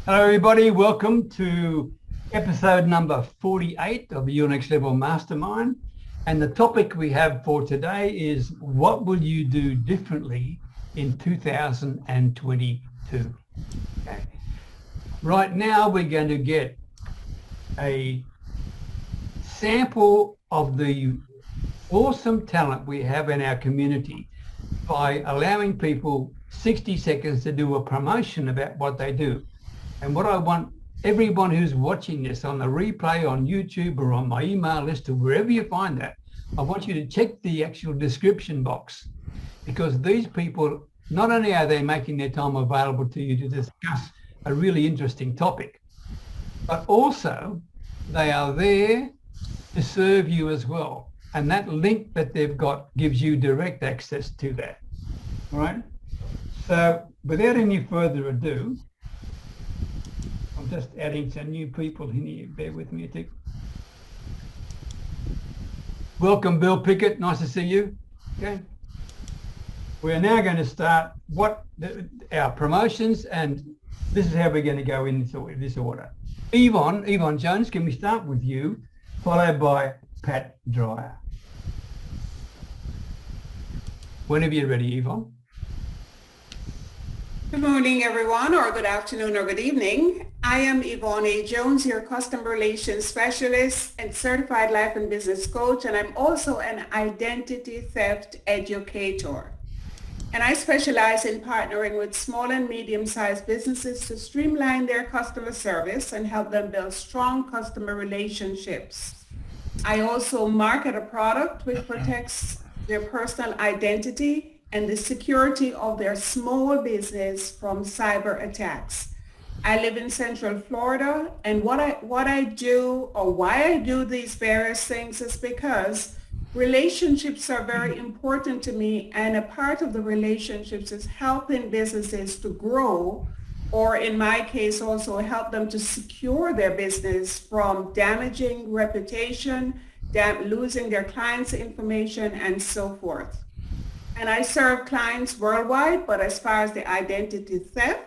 Hello, everybody. Welcome to episode number 48 of Your Next Level Mastermind. And the topic we have for today is what will you do differently in 2022? Okay. Right now, we're going to get a sample of the awesome talent we have in our community by allowing people 60 seconds to do a promotion about what they do. And what I want everyone who's watching this on the replay on YouTube or on my email list or wherever you find that, I want you to check the actual description box, because these people, not only are they making their time available to you to discuss a really interesting topic, but also they are there to serve you as well. And that link that they've got gives you direct access to that. All right. So without any further ado, I'm just adding some new people in here. Bear with me a tick. Welcome, Bill Pickert. Nice to see you. Okay. We're now going to start our promotions, and this is how we're going to go in this order. Yvonne Jones, can we start with you, followed by Pat Dreyer. Whenever you're ready, Yvonne. Good morning, everyone, or good afternoon, or good evening. I am Yvonne A. Jones, your customer relations specialist and certified life and business coach, and I'm also an identity theft educator. And I specialize in partnering with small and medium-sized businesses to streamline their customer service and help them build strong customer relationships. I also market a product which protects their personal identity and the security of their small business from cyber attacks. I live in Central Florida, and what I do, or why I do these various things, is because relationships are very important to me, and a part of the relationships is helping businesses to grow, or in my case also help them to secure their business from damaging reputation, losing their clients' information, and so forth. And I serve clients worldwide, but as far as the identity theft,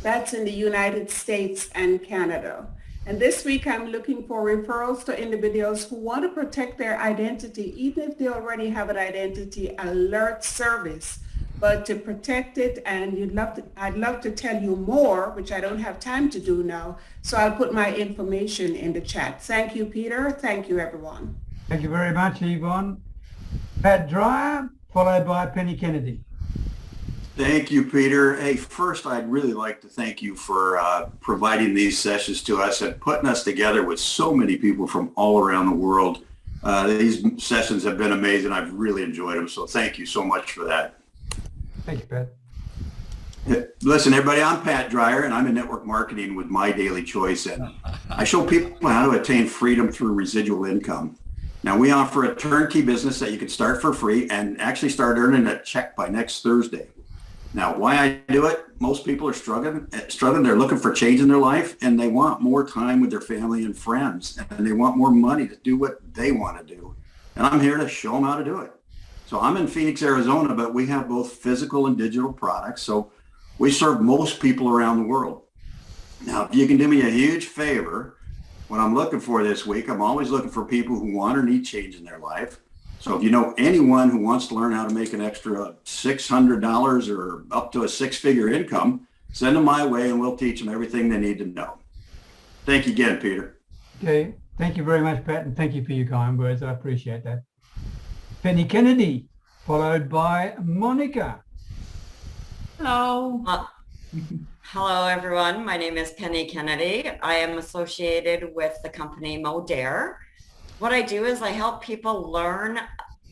that's in the United States and Canada. And this week I'm looking for referrals to individuals who want to protect their identity, even if they already have an identity alert service, but to protect it. And I'd love to tell you more, which I don't have time to do now. So I'll put my information in the chat. Thank you, Peter. Thank you, everyone. Thank you very much, Yvonne. Pat Dreyer, followed by Penny Kennedy. Thank you, Peter. Hey, first, I'd really like to thank you for providing these sessions to us and putting us together with so many people from all around the world. These sessions have been amazing. I've really enjoyed them. So thank you so much for that. Thank you, Pat. Listen, everybody, I'm Pat Dreyer, and I'm in network marketing with My Daily Choice. And I show people how to attain freedom through residual income. Now, we offer a turnkey business that you can start for free and actually start earning a check by next Thursday. Now, why I do it? Most people are struggling. They're looking for change in their life, and they want more time with their family and friends, and they want more money to do what they want to do. And I'm here to show them how to do it. So I'm in Phoenix, Arizona, but we have both physical and digital products. So we serve most people around the world. Now, if you can do me a huge favor, what I'm looking for this week, I'm always looking for people who want or need change in their life. So if you know anyone who wants to learn how to make an extra $600 or up to a six-figure income, send them my way and we'll teach them everything they need to know. Thank you again, Peter. Okay. Thank you very much, Pat, and thank you for your kind words. I appreciate that. Penny Kennedy, followed by Monica. Hello. Hello, everyone. My name is Penny Kennedy. I am associated with the company Medea. What I do is I help people learn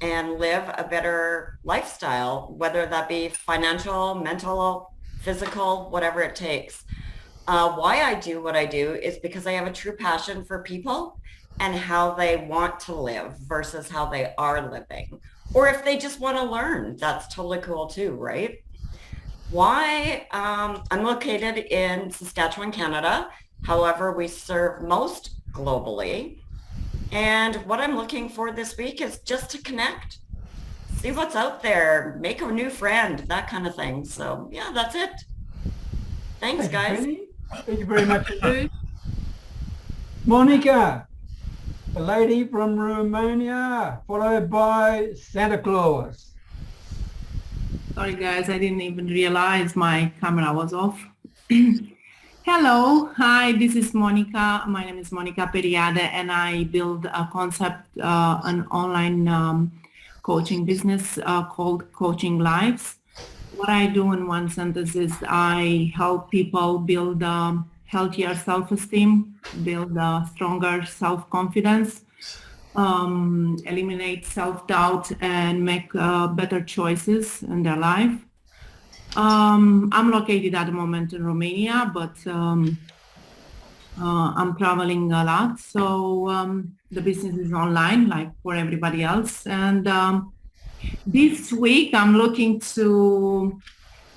and live a better lifestyle, whether that be financial, mental, physical, whatever it takes. Why I do what I do is because I have a true passion for people and how they want to live versus how they are living. Or if they just want to learn, that's totally cool too, right? Why? I'm located in Saskatchewan, Canada. However, we serve most globally. And what I'm looking for this week is just to connect, see what's out there, make a new friend, that kind of thing. So yeah, that's it. Thanks, guys. Thank you very much indeed. Monica, a lady from Romania, followed by Santa Claus. Sorry guys, I didn't even realize my camera was off. Hello, hi, this is Monica. My name is Monica Periade and I build a concept, an online coaching business called Coaching Lives. What I do in one sentence is I help people build healthier self-esteem, build stronger self-confidence, eliminate self-doubt and make better choices in their life. I'm located at the moment in Romania, but I'm traveling a lot. So the business is online like for everybody else. And this week I'm looking to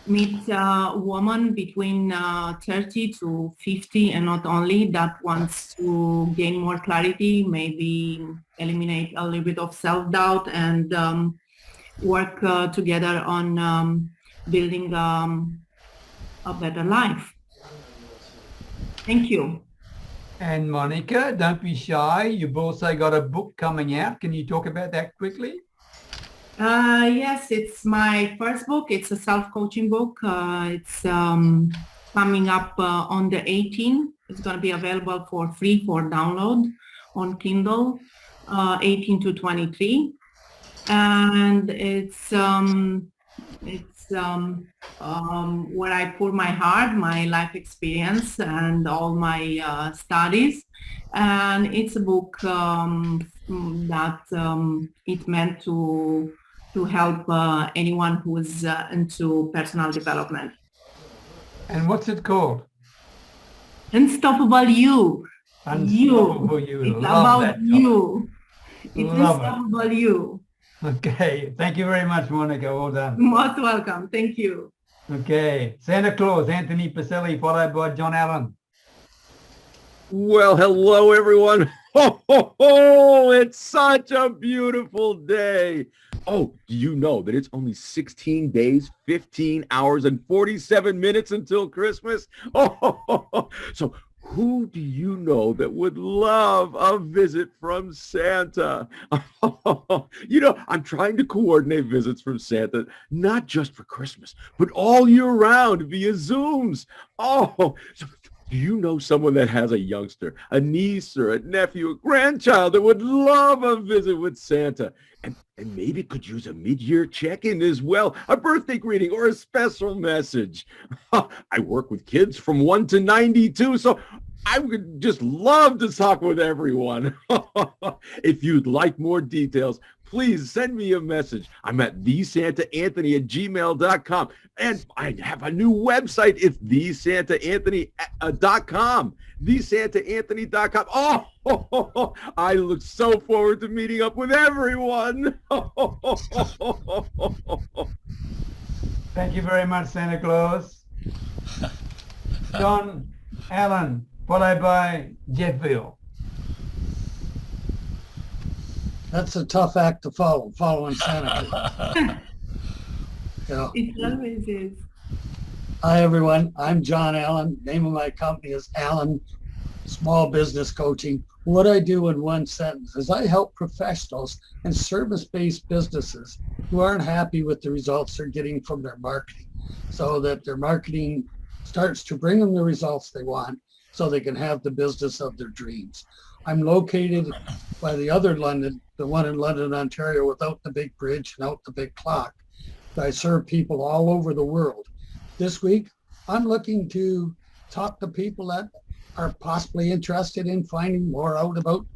meet a woman between 30 to 50 and not only that wants to gain more clarity, maybe eliminate a little bit of self-doubt and work together on building a better life. Thank you. And Monica, don't be shy. You've also got a book coming out. Can you talk about that quickly? Yes, it's my first book. It's a self-coaching book. It's coming up on the 18th. It's going to be available for free for download on Kindle, 18 to 23. And it's where I pour my heart, my life experience, and all my studies. And it's a book that it's meant to help anyone who is into personal development. And what's it called? Unstoppable You. Unstoppable You. It's Love about that you. It's Love Unstoppable You. Okay. Thank you very much, Monica. Well done. Most welcome. Thank you. Okay. Santa Claus, Anthony Pacelli, followed by John Allen. Well, hello, everyone. Ho, ho, ho. It's such a beautiful day. Oh, do you know that it's only 16 days, 15 hours, and 47 minutes until Christmas? Oh, ho, ho, ho. So who do you know that would love a visit from Santa? You know, I'm trying to coordinate visits from Santa, not just for Christmas, but all year round via Zooms. Oh, so do you know someone that has a youngster, a niece or a nephew, a grandchild that would love a visit with Santa? And maybe could use a mid-year check-in as well, a birthday greeting or a special message. I work with kids from 1 to 92, so I would just love to talk with everyone. If you'd like more details, please send me a message. I'm at thesantaanthony@gmail.com. And I have a new website. It's thesantaanthony.com. thesantaanthony.com. Oh, I look so forward to meeting up with everyone. Thank you very much, Santa Claus. John Allen, followed by Jeff Veale. That's a tough act to follow, following Santa Claus. You know, It always is. hi, everyone. I'm John Allen. Name of my company is Allen Small Business Coaching. What I do in one sentence is I help professionals and service-based businesses who aren't happy with the results they're getting from their marketing, so that their marketing starts to bring them the results they want so they can have the business of their dreams. I'm located by the other London, the one in London, Ontario, without the big bridge and out the big clock. I serve people all over the world. This week, I'm looking to talk to people that are possibly interested in finding more out about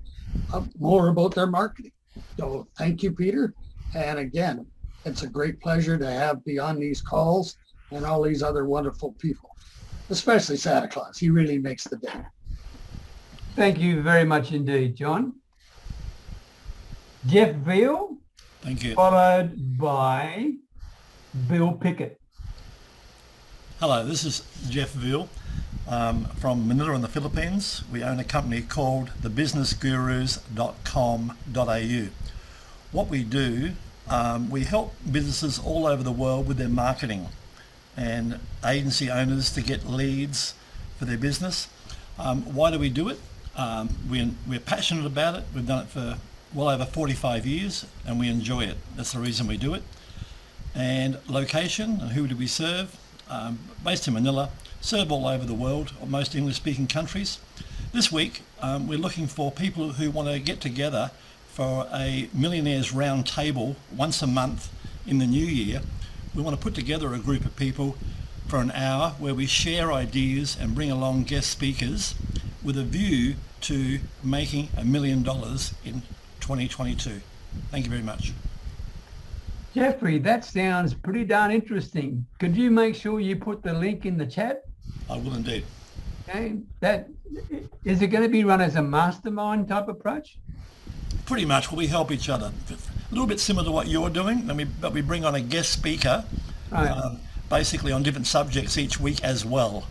their marketing. So thank you, Peter. And again, it's a great pleasure to be on these calls and all these other wonderful people, especially Santa Claus. He really makes the day. Thank you very much indeed, John. Jeff Veale, Thank you. followed by Bill Pickert. Hello, this is Jeff Veale from Manila in the Philippines. We own a company called thebusinessgurus.com.au. What we do, we help businesses all over the world with their marketing and agency owners to get leads for their business. Why do we do it? We're passionate about it. We've done it for well over 45 years and we enjoy it. That's the reason we do it. And location, and who do we serve? Based in Manila, serve all over the world, or most English-speaking countries. This week, we're looking for people who want to get together for a Millionaires Round Table once a month in the new year. We want to put together a group of people for an hour where we share ideas and bring along guest speakers with a view to making $1 million in 2022. Thank you very much. Jeffrey, that sounds pretty darn interesting. Could you make sure you put the link in the chat? I will indeed. Okay, is it going to be run as a mastermind type approach? Pretty much, we help each other. A little bit similar to what you're doing, but we bring on a guest speaker, Right. basically on different subjects each week as well.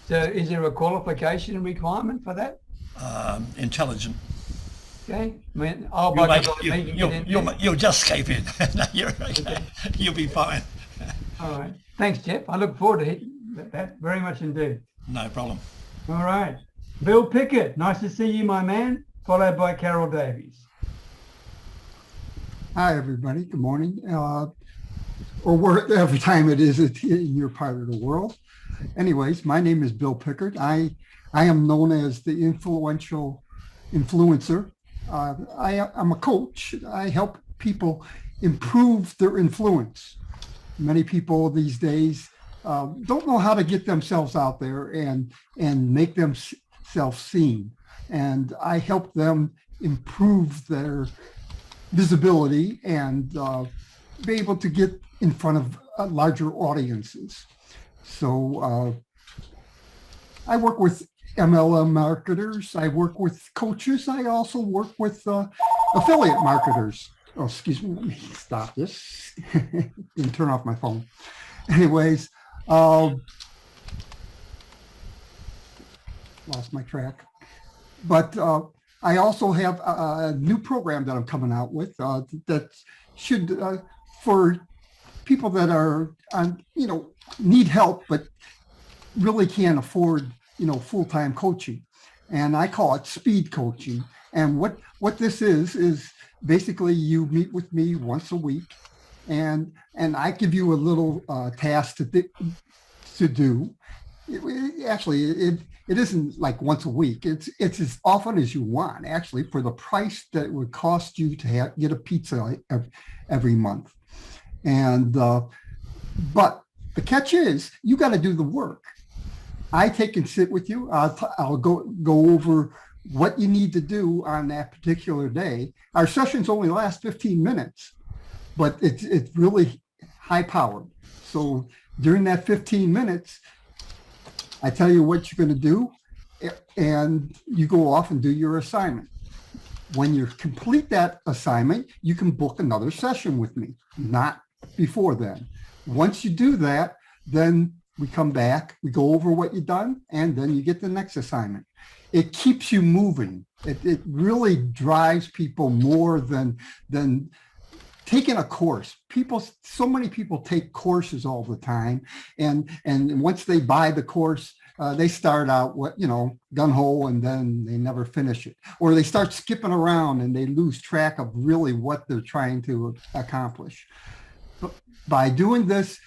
So is there a qualification requirement for that? Intelligent. Okay, I mean, I'll bugger by me and get in there. You'll just escape in. No, you're okay. You'll be fine. All right. Thanks, Jeff. I look forward to that very much indeed. No problem. All right. Bill Pickett, nice to see you, my man, followed by Carol Davies. Hi, everybody. Good morning. Or whatever time it is in your part of the world. Anyways, my name is Bill Pickert. I am known as the influencer. I'm a coach. I help people improve their influence. Many people these days don't know how to get themselves out there and make themselves seen. And I help them improve their visibility and be able to get in front of larger audiences. So I work with MLM marketers. I work with coaches. I also work with affiliate marketers. Oh, excuse me. Let me stop this and turn off my phone. Anyways, lost my track. But I also have a new program that I'm coming out with that should for people that are need help but really can't afford full-time coaching, and I call it speed coaching. And what this is basically you meet with me once a week, and I give you a little task to do. It isn't like once a week. It's as often as you want, actually, for the price that it would cost you to get a pizza every month. And but the catch is you got to do the work. I take and sit with you. I'll go over what you need to do on that particular day. Our sessions only last 15 minutes, but it's really high powered. So during that 15 minutes, I tell you what you're going to do, and you go off and do your assignment. When you complete that assignment, you can book another session with me, not before then. Once you do that, then we come back, we go over what you've done, and then you get the next assignment. It keeps you moving. It really drives people more than taking a course. So many people take courses all the time, and once they buy the course, they start out gung-ho, and then they never finish it, or they start skipping around and they lose track of really what they're trying to accomplish. But by doing this,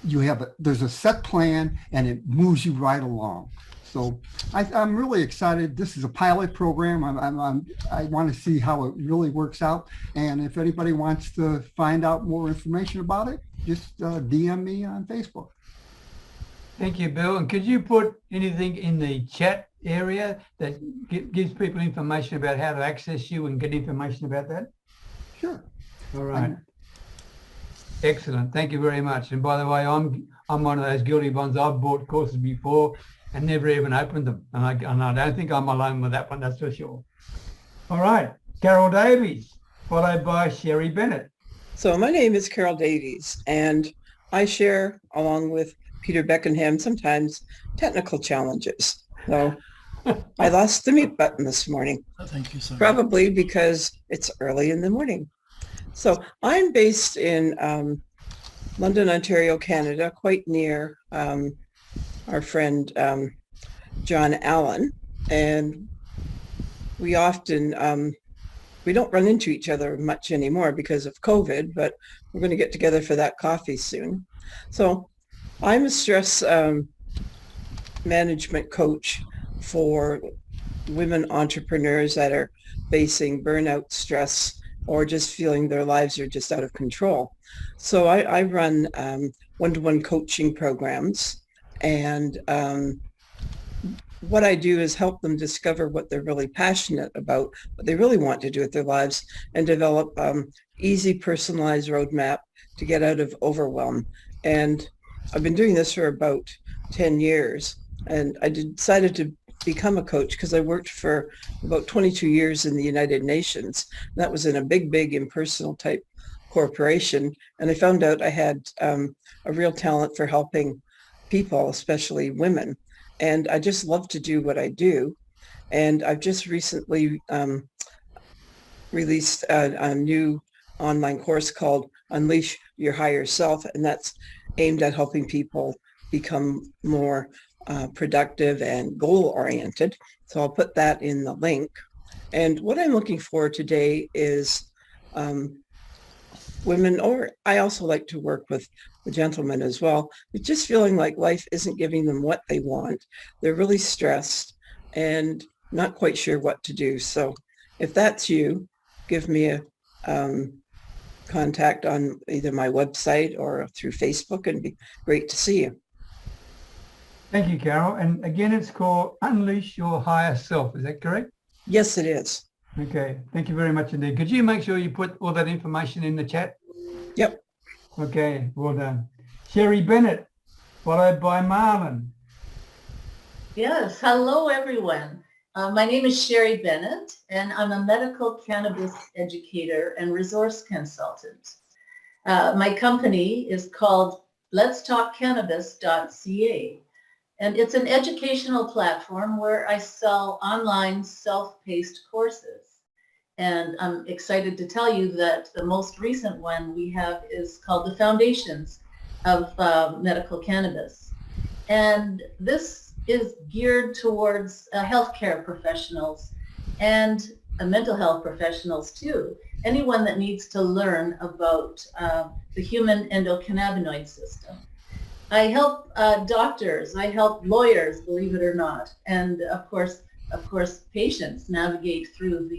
there's a set plan, and it moves you right along. So I'm really excited. This is a pilot program. I want to see how it really works out. And if anybody wants to find out more information about it, just DM me on Facebook. Thank you, Bill. And could you put anything in the chat area that gives people information about how to access you and get information about that? Sure. All right. Excellent. Thank you very much. And by the way, I'm one of those guilty ones. I've bought courses before and never even opened them. And I don't think I'm alone with that one, that's for sure. All right. Carol Davies, followed by Sherry Bennett. So my name is Carol Davies, and I share, along with Peter Beckenham, sometimes technical challenges. So I lost the mute button this morning. Thank you, sir. Probably because it's early in the morning. So I'm based in London, Ontario, Canada, quite near our friend John Allen, and we often we don't run into each other much anymore because of COVID, but we're going to get together for that coffee soon. So I'm a stress management coach for women entrepreneurs that are facing burnout, stress, or just feeling their lives are just out of control. So I run one-to-one coaching programs, and what I do is help them discover what they're really passionate about, what they really want to do with their lives, and develop easy, personalized roadmap to get out of overwhelm. And I've been doing this for about 10 years, and I decided to become a coach because I worked for about 22 years in the United Nations. That was in a big impersonal type corporation, and I found out I had a real talent for helping people, especially women. And I just love to do what I do. And I've just recently released a new online course called Unleash Your Higher Self, and that's aimed at helping people become more productive and goal-oriented. So I'll put that in the link. And what I'm looking for today is women, or I also like to work with the gentlemen as well, but just feeling like life isn't giving them what they want. They're really stressed and not quite sure what to do. So if that's you, give me a contact on either my website or through Facebook, and it'd be great to see you. Thank you, Carol. And again, it's called Unleash Your Higher Self. Is that correct? Yes, it is. Okay. Thank you very much indeed. Could you make sure you put all that information in the chat? Yep. Okay. Well done. Sherry Bennett, followed by Marlon. Yes. Hello, everyone. My name is Sherry Bennett, and I'm a medical cannabis educator and resource consultant. My company is called letstalkcannabis.ca. And it's an educational platform where I sell online self-paced courses. And I'm excited to tell you that the most recent one we have is called The Foundations of Medical Cannabis. And this is geared towards healthcare professionals and mental health professionals too. Anyone that needs to learn about the human endocannabinoid system. I help doctors, I help lawyers, believe it or not, and of course, patients navigate through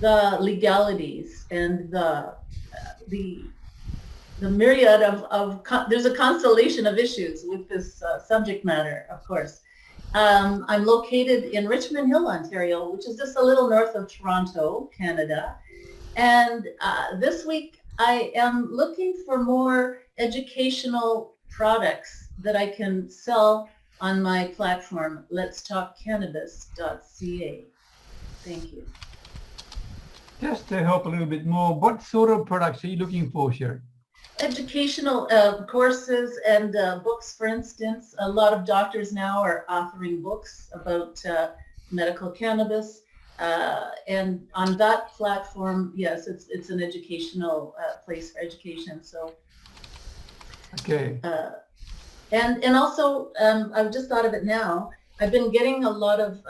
the legalities and the myriad of there's a constellation of issues with this subject matter, of course. I'm located in Richmond Hill, Ontario, which is just a little north of Toronto, Canada, and this week I am looking for more educational products that I can sell on my platform, letstalkcannabis.ca. Thank you. Just to help a little bit more, what sort of products are you looking for, Sherry? Educational courses and books, for instance. A lot of doctors now are authoring books about medical cannabis. And on that platform, yes, it's an educational place for education. So, okay. And also, I've just thought of it now. I've been getting a lot of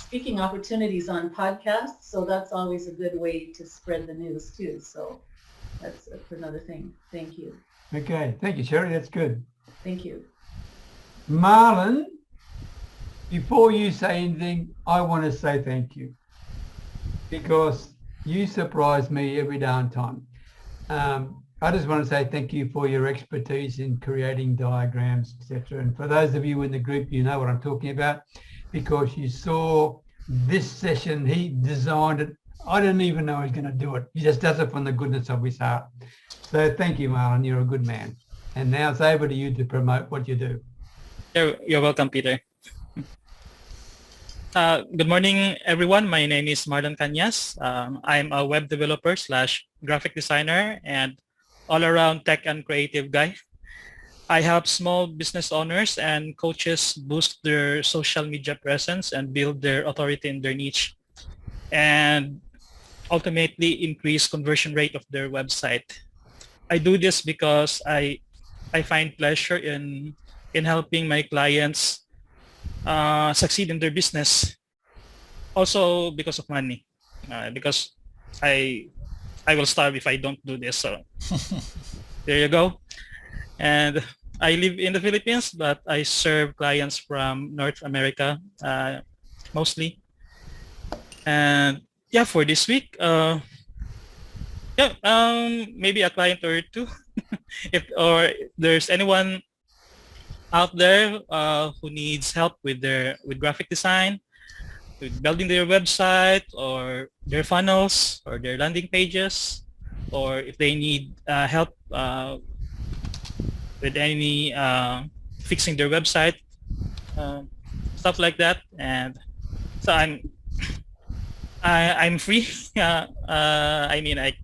speaking opportunities on podcasts, so that's always a good way to spread the news too. So that's another thing. Thank you. Okay, thank you, Sherry. That's good. Thank you. Marlon, before you say anything, I want to say thank you because you surprise me every darn time. I just want to say thank you for your expertise in creating diagrams, etc. And for those of you in the group, you know what I'm talking about because you saw this session. He designed it. I didn't even know he was going to do it. He just does it from the goodness of his heart. So thank you, Marlon. You're a good man. And now it's over to you to promote what you do. You're welcome, Peter. Good morning, everyone. My name is Marlon Cañas. I'm a web developer / graphic designer and all-around tech and creative guy. I help small business owners and coaches boost their social media presence and build their authority in their niche and ultimately increase conversion rate of their website. I do this because I find pleasure in in helping my clients succeed in their business. Also because of money, because I will starve if I don't do this. So there you go. And I live in the Philippines, but I serve clients from North America mostly. And yeah, for this week, maybe a client or two. If there's anyone out there who needs help with graphic design, with building their website or their funnels or their landing pages, or if they need help with any fixing their website, stuff like that. And so I'm free. I mean, I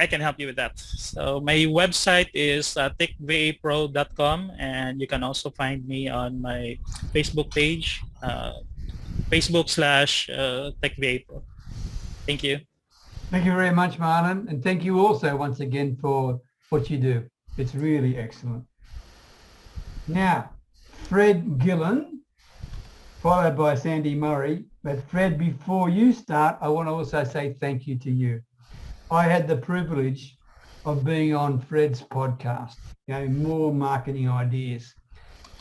can help you with that. So my website is techvapro.com, and you can also find me on my Facebook page, Facebook/techvapro. Thank you. Thank you very much, Marlon. And thank you also once again for what you do. It's really excellent. Now, Fred Gillen, followed by Sandy Murray. But Fred, before you start, I want to also say thank you to you. I had the privilege of being on Fred's podcast, More Marketing Ideas.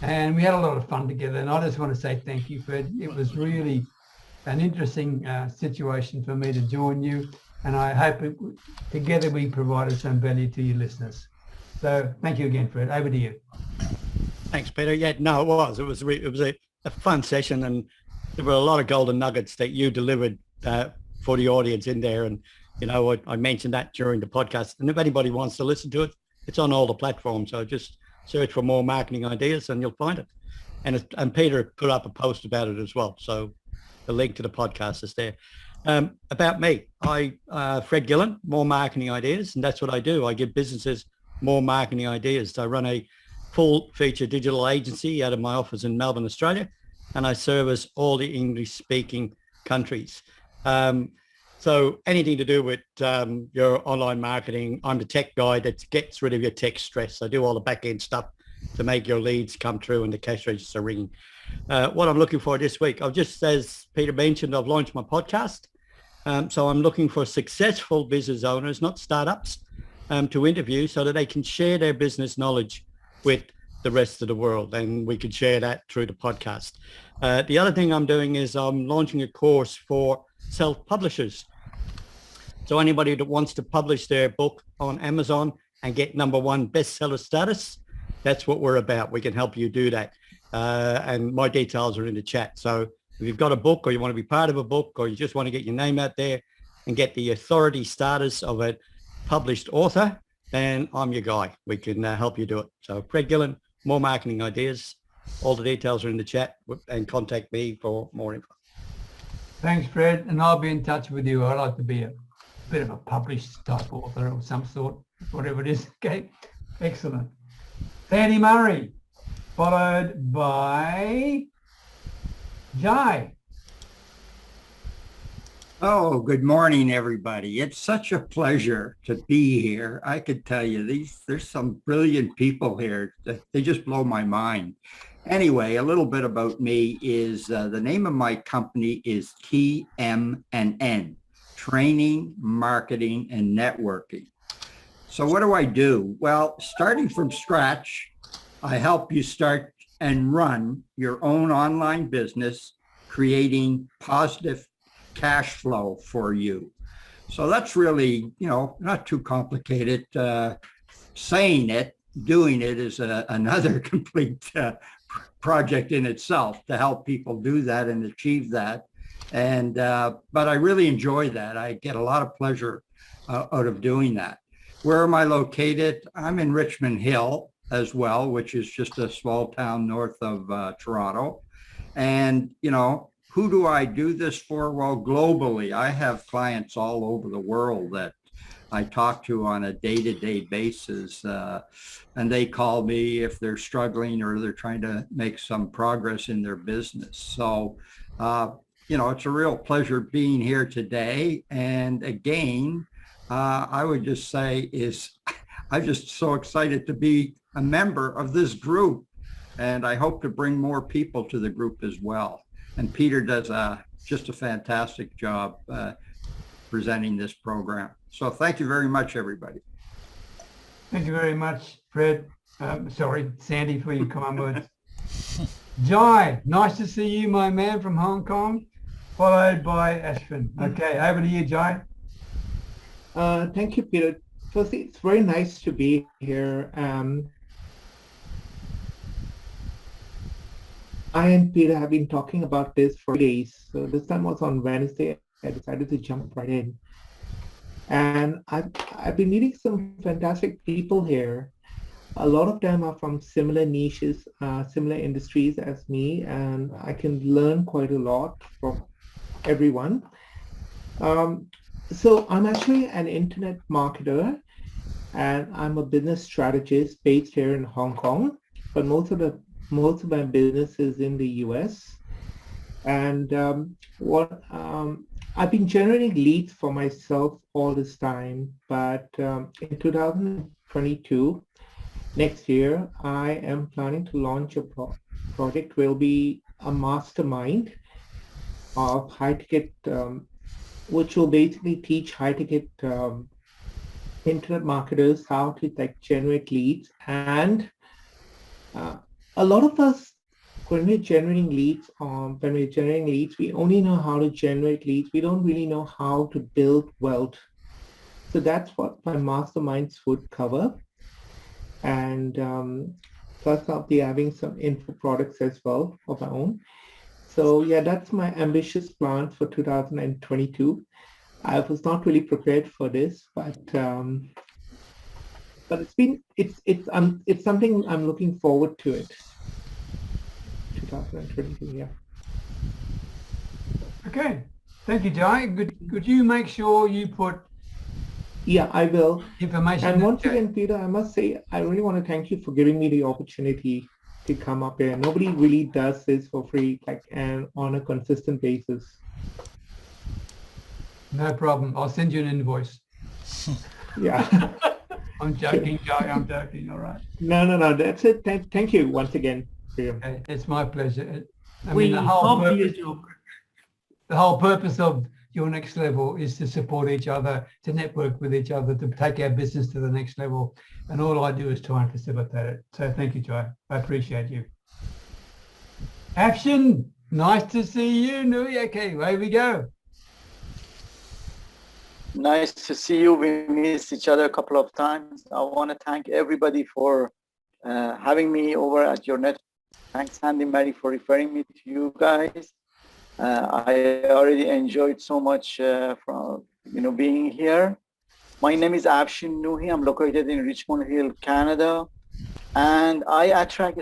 And we had a lot of fun together. And I just want to say thank you, Fred. It was really an interesting situation for me to join you. And I hope together we provided some value to your listeners. So thank you again, Fred. Over to you. Thanks, Peter. Yeah, no, it was. It was a fun session, and there were a lot of golden nuggets that you delivered for the audience in there. And, I mentioned that during the podcast. And if anybody wants to listen to it, it's on all the platforms. So just search for More Marketing Ideas and you'll find it. And Peter put up a post about it as well. So the link to the podcast is there. About me, Fred Gillen, More Marketing Ideas, and that's what I do. I give businesses more marketing ideas. I run a full-feature digital agency out of my office in Melbourne, Australia, and I service all the English-speaking countries. So anything to do with your online marketing, I'm the tech guy that gets rid of your tech stress. I do all the back-end stuff to make your leads come through and the cash register ringing. What I'm looking for this week, I've just, as Peter mentioned, I've launched my podcast. So I'm looking for successful business owners, not startups, to interview so that they can share their business knowledge with the rest of the world, and we can share that through the podcast. The other thing I'm doing is I'm launching a course for self-publishers. So anybody that wants to publish their book on Amazon and get #1 bestseller status, that's what we're about. We can help you do that. And my details are in the chat. So if you've got a book, or you want to be part of a book, or you just want to get your name out there and get the authority status of a published author, then I'm your guy. We can help you do it. So Fred Gillen, More Marketing Ideas. All the details are in the chat, and contact me for more info. Thanks, Fred. And I'll be in touch with you. I'd like to be a bit of a published type author of some sort, whatever it is. Okay, excellent. Sandy Murray, followed by Jai. Oh, good morning, everybody. It's such a pleasure to be here. I could tell you, there's some brilliant people here. They just blow my mind. Anyway, a little bit about me is the name of my company is TM&N, Training, Marketing, and Networking. So what do I do? Well, starting from scratch, I help you start and run your own online business, creating positive cash flow for you. So that's really, not too complicated. Saying it, doing it is another complete project in itself to help people do that and achieve that. And but I really enjoy that. I get a lot of pleasure out of doing that. Where am I located? I'm in Richmond Hill as well, which is just a small town north of Toronto. And, who do I do this for? Well, globally, I have clients all over the world that I talk to on a day-to-day basis. And they call me if they're struggling or they're trying to make some progress in their business. So, it's a real pleasure being here today. And again, I would just say I'm just so excited to be a member of this group, and I hope to bring more people to the group as well. And Peter does just a fantastic job presenting this program. So thank you very much, everybody. Thank you very much, Fred. Sandy, for your kind words. Jai, nice to see you, my man from Hong Kong, followed by Ashwin. Okay, over to you, Jai. Thank you, Peter. Firstly, it's very nice to be here. I and Peter have been talking about this for days. So this time was on Wednesday. I decided to jump right in. And I've been meeting some fantastic people here. A lot of them are from similar niches, similar industries as me, and I can learn quite a lot from everyone. So I'm actually an internet marketer, and I'm a business strategist based here in Hong Kong, but most of my business is in the US. And I've been generating leads for myself all this time, but in 2022, next year, I am planning to launch a project. Will be a mastermind of high-ticket, which will basically teach high-ticket internet marketers how to generate leads. And a lot of us, when we're generating leads, we only know how to generate leads. We don't really know how to build wealth. So that's what my masterminds would cover. And plus I'll be having some info products as well of my own. So yeah, that's my ambitious plan for 2022. I was not really prepared for this, but it's something I'm looking forward to it. 2022, yeah. Okay, thank you, Jai. Could you make sure you put I will. Information. And once again, Peter, I must say, I really want to thank you for giving me the opportunity to come up here. Nobody really does this for free, and on a consistent basis. No problem. I'll send you an invoice. Yeah. I'm joking, Jai. I'm joking. All right. No. That's it. Thank you once again, Peter. Okay. It's my pleasure. The whole purpose of Your Next Level is to support each other, to network with each other, to take our business to the next level. And all I do is try and facilitate it. So thank you, Jai. I appreciate you. Action. Nice to see you, Nui. Okay, away we go. Nice to see you. We missed each other a couple of times. I want to thank everybody for having me over at your network. Thanks, Sandy Mary, for referring me to you guys. I already enjoyed so much from being here. My name is Afshin Nuhi. I'm located in Richmond Hill, Canada, and I attract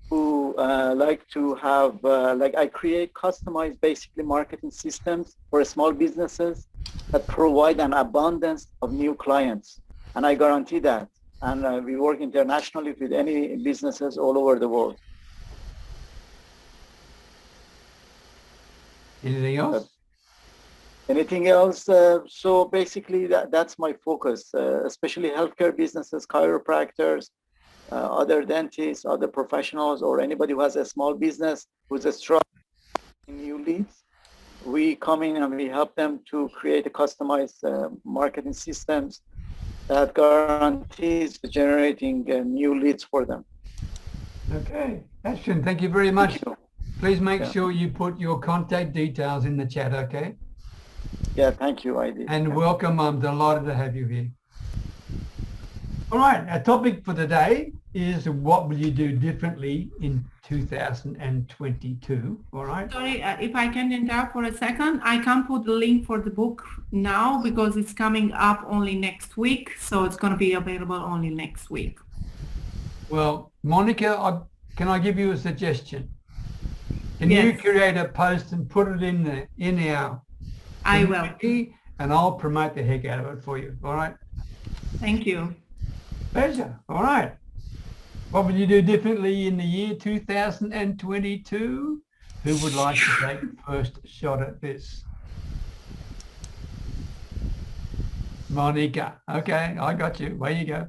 who like to have I create customized, basically marketing systems for small businesses that provide an abundance of new clients, and I guarantee that. And we work internationally with any businesses all over the world. Anything else? Anything else? So basically, that's my focus, especially healthcare businesses, chiropractors, other dentists, other professionals, or anybody who has a small business who's struggling new leads. We come in and we help them to create a customized marketing systems that guarantees generating new leads for them. Okay, Ashton, thank you very much. Please make sure you put your contact details in the chat, okay? Yeah, thank you, I did. And welcome, I'm delighted to have you here. All right, our topic for today is what will you do differently in 2022, all right? Sorry, if I can interrupt for a second, I can't put the link for the book now because it's coming up only next week, so it's going to be available only next week. Well, Monica, can I give you a suggestion? Can Yes. you create a post and put it in our I will. And I'll promote the heck out of it for you, all right? Thank you. Pleasure, all right. What will you do differently in the year 2022? Who would like to take the first shot at this? Monica, okay, I got you. Where you go.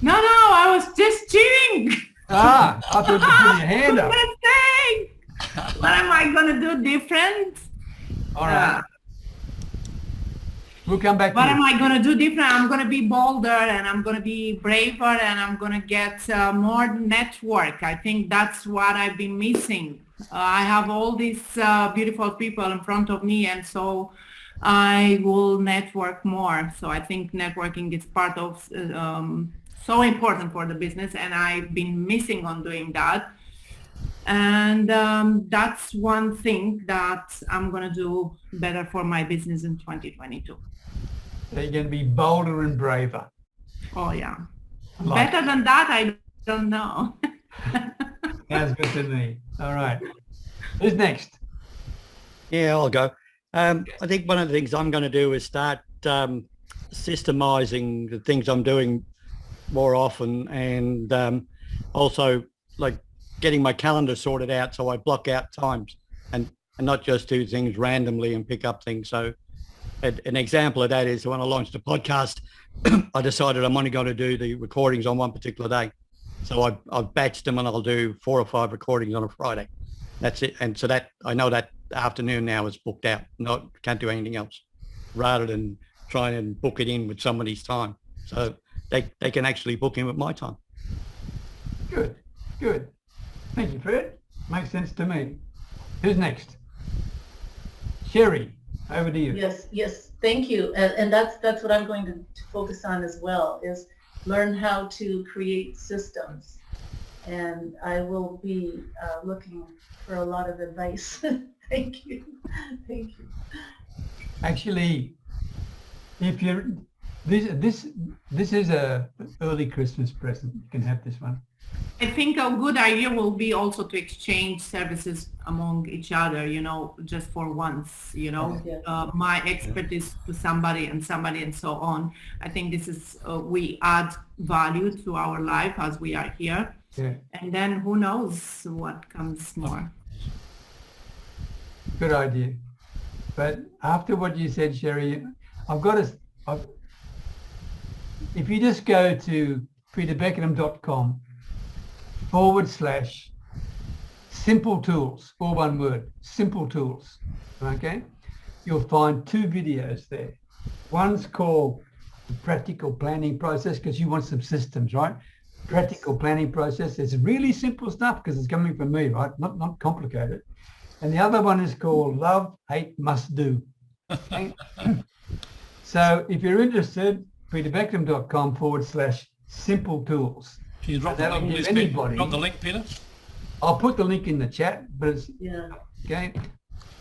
No, I was just cheating. I thought you put your hand up. What am I gonna do different? All right. We'll come back to What you. am I gonna do different? I'm gonna be bolder, and I'm gonna be braver, and I'm gonna get more network. I think that's what I've been missing. I have all these beautiful people in front of me, and so I will network more. So I think networking is part of so important for the business, and I've been missing on doing that. And that's one thing that I'm gonna do better for my business in 2022. So you're going to be bolder and braver. Oh yeah. Like Better than that, I don't know. Sounds good to me. All right. Who's next? Yeah, I'll go. I think one of the things I'm going to do is start systemizing the things I'm doing more often, and also like getting my calendar sorted out so I block out times and not just do things randomly and pick up things. So an example of that is when I launched the podcast, I decided I'm only going to do the recordings on one particular day. So I've batched them, and I'll do 4 or 5 recordings on a Friday. That's it. And so that I know that afternoon now is booked out. Can't do anything else, rather than try and book it in with somebody's time. So they can actually book in with my time. Good. Thank you, Fred. Makes sense to me. Who's next? Sherry, over to you. Yes, thank you. And that's what I'm going to focus on as well, is learn how to create systems. And I will be looking for a lot of advice. Thank you. Actually, if you're this is a early Christmas present. You can have this one. I think a good idea will be also to exchange services among each other, just for once, my expertise to somebody and so on. I think this is, we add value to our life as we are here. Yeah. And then who knows what comes more. Good idea. But after what you said, Sherry, if you just go to peterbeckenham.com/simple tools, all one word, simple tools, okay? You'll find 2 videos there. One's called the practical planning process, because you want some systems, right? Practical planning process. It's really simple stuff because it's coming from me, right? Not complicated. And the other one is called Love, Hate, Must Do. Okay? So if you're interested, peterbeckenham.com/simple tools. Can you drop the link, please, drop the link, Peter? I'll put the link in the chat, but it's okay.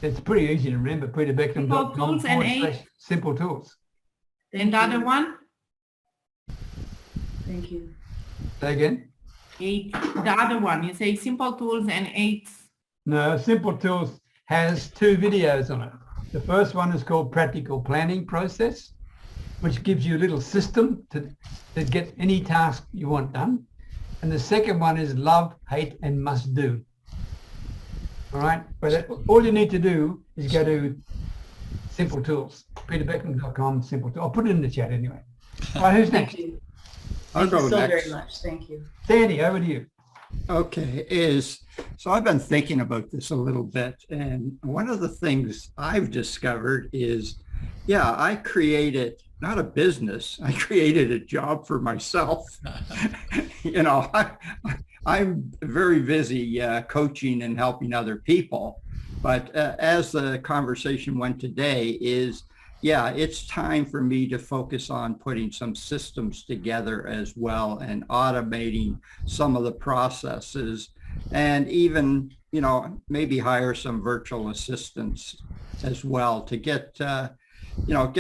It's pretty easy to remember. peterbeckenham.com/simple tools. And the other one? Thank you. Say again? 8. The other one, you say simple tools and 8. No, Simple Tools has 2 videos on it. The first one is called Practical Planning Process, which gives you a little system to get any task you want done. And the second one is Love, Hate, and Must Do. All right? But all you need to do is go to Simple Tools, peterbeckenham.com, Simple Tools. I'll put it in the chat anyway. All right, who's next? I'll go Thank you so next. very much. Thank you. Sandy, over to you. Okay, so I've been thinking about this a little bit, and one of the things I've discovered is, I created not a business, I created a job for myself. I'm very busy coaching and helping other people, but as the conversation went today it's time for me to focus on putting some systems together as well and automating some of the processes, and even, maybe hire some virtual assistants as well to get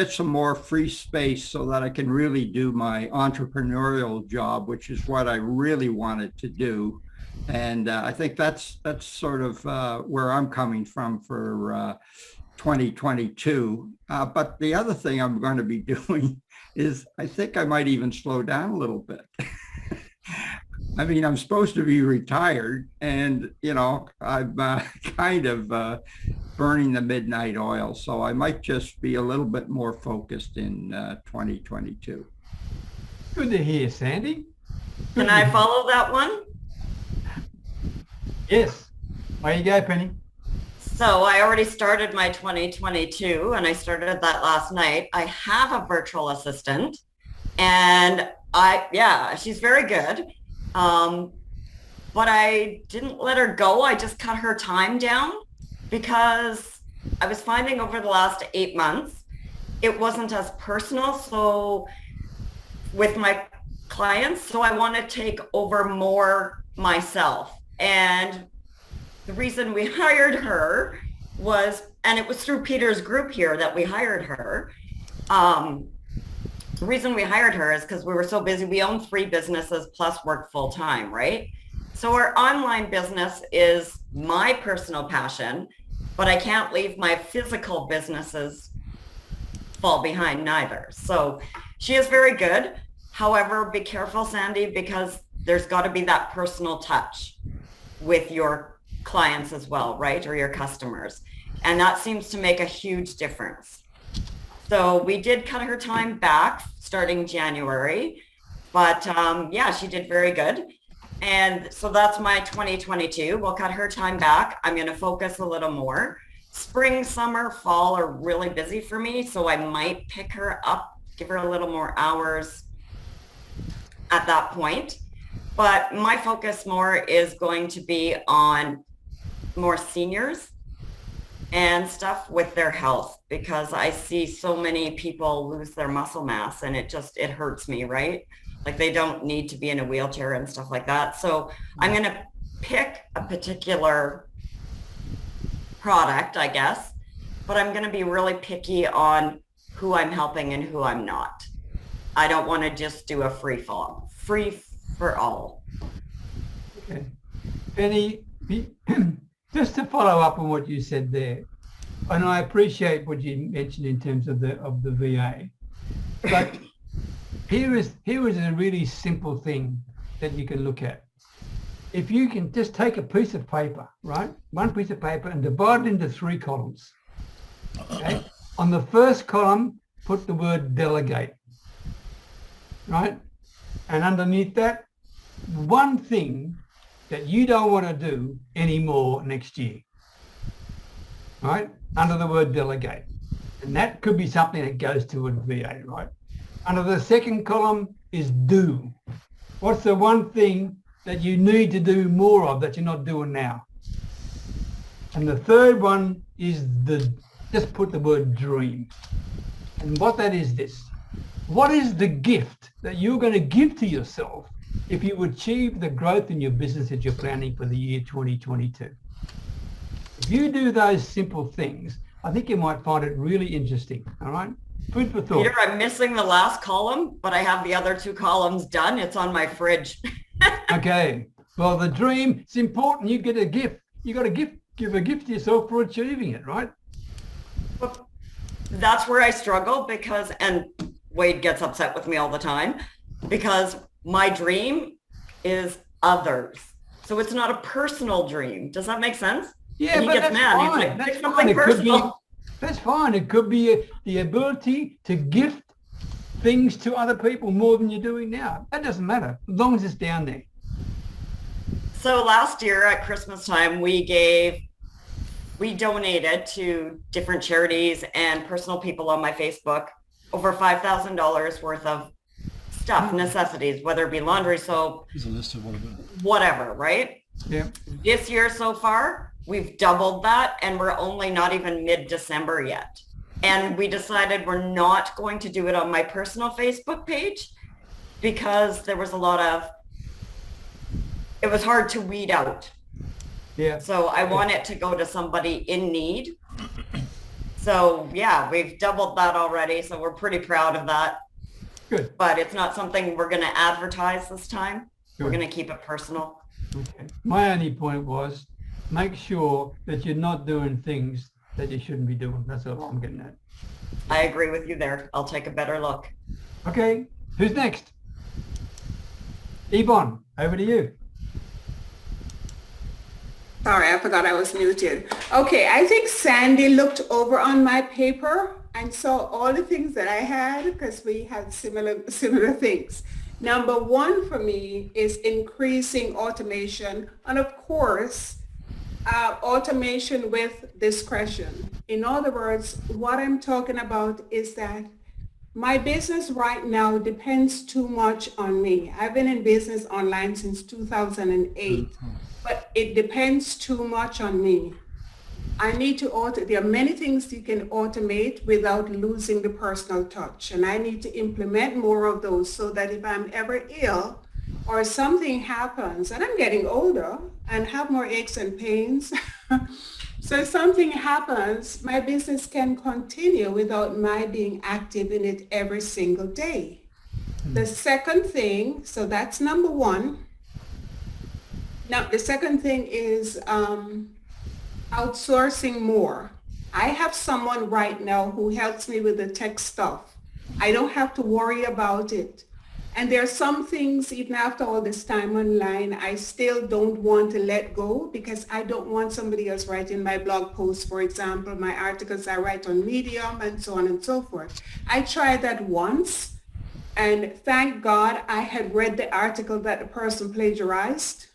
some more free space so that I can really do my entrepreneurial job, which is what I really wanted to do. And I think that's sort of where I'm coming from for 2022. But the other thing I'm going to be doing is I think I might even slow down a little bit. I mean, I'm supposed to be retired, and, I'm kind of burning the midnight oil. So I might just be a little bit more focused in 2022. Good to hear, Sandy. Can I follow that one? Yes. There you go, Penny. So I already started my 2022 and I started that last night. I have a virtual assistant and she's very good. But I didn't let her go. I just cut her time down because I was finding over the last 8 months, it wasn't as personal. So with my clients, so I want to take over more myself. And the reason we hired her was, and it was through Peter's group here that we hired her. The reason we hired her is because we were so busy. We own 3 businesses plus work full time, right? So our online business is my personal passion, but I can't leave my physical businesses fall behind neither. So she is very good. However, be careful, Sandy, because there's got to be that personal touch with your clients as well, right? Or your customers. And that seems to make a huge difference. So we did cut her time back starting January, but she did very good. And so that's my 2022. We'll cut her time back. I'm going to focus a little more. Spring, summer, fall are really busy for me. So I might pick her up, give her a little more hours at that point. But my focus more is going to be on more seniors and stuff with their health, because I see so many people lose their muscle mass and it hurts me, right? Like they don't need to be in a wheelchair and stuff like that. So I'm going to pick a particular product, I guess, but I'm going to be really picky on who I'm helping and who I'm not. I don't want to just do a free for all. Okay. Penny, just to follow up on what you said there, and I appreciate what you mentioned in terms of the VA, but here is a really simple thing that you can look at. If you can just take a piece of paper, right? One piece of paper and divide it into 3 columns. Okay? On the first column, put the word delegate, right? And underneath that, one thing that you don't want to do anymore next year, right? Under the word delegate. And that could be something that goes to a VA, right? Under the second column is do. What's the one thing that you need to do more of that you're not doing now? And the third one is just put the word dream. And what that is this. What is the gift that you're going to give to yourself if you achieve the growth in your business that you're planning for the year 2022? If you do those simple things, I think you might find it really interesting, all right? Food for thought. Peter, I'm missing the last column, but I have the other 2 columns done. It's on my fridge. Okay. Well, the dream, it's important. You get a gift. You got to give a gift to yourself for achieving it, right? Well, that's where I struggle because, and Wade gets upset with me all the time, because my dream is others. So it's not a personal dream. Does that make sense? Yeah, he but gets that's mad. fine. He's like, That's "Pick something fine. personal." That's fine. It could be the ability to gift things to other people more than you're doing now. That doesn't matter, as long as it's down there. So last year at Christmas time, we donated to different charities and personal people on my Facebook over $5,000 worth of stuff, necessities, whether it be laundry soap, Here's a list of whatever, right? Yeah. This year so far, we've doubled that and we're only not even mid-December yet. And we decided we're not going to do it on my personal Facebook page because there was it was hard to weed out. Yeah. So I want it to go to somebody in need. So yeah, we've doubled that already. So we're pretty proud of that. Good. But it's not something we're going to advertise this time. Good. We're going to keep it personal. Okay. My only point was make sure that you're not doing things that you shouldn't be doing. That's all I'm getting at. I agree with you there. I'll take a better look. Okay. Who's next? Yvonne, over to you. Sorry, I forgot I was muted. Okay, I think Sandy looked over on my paper and saw all the things that I had because we had similar things. Number one for me is increasing automation, and of course, automation with discretion. In other words, what I'm talking about is that my business right now depends too much on me. I've been in business online since 2008, but it depends too much on me. I need to there are many things you can automate without losing the personal touch. And I need to implement more of those so that if I'm ever ill or something happens, and I'm getting older and have more aches and pains, so if something happens, my business can continue without my being active in it every single day. The second thing, so that's number one. Now, the second thing is outsourcing more. I have someone right now who helps me with the tech stuff. I don't have to worry about it. And there are some things, even after all this time online, I still don't want to let go because I don't want somebody else writing my blog posts, for example, my articles I write on Medium and so on and so forth. I tried that once, and thank God I had read the article that the person plagiarized.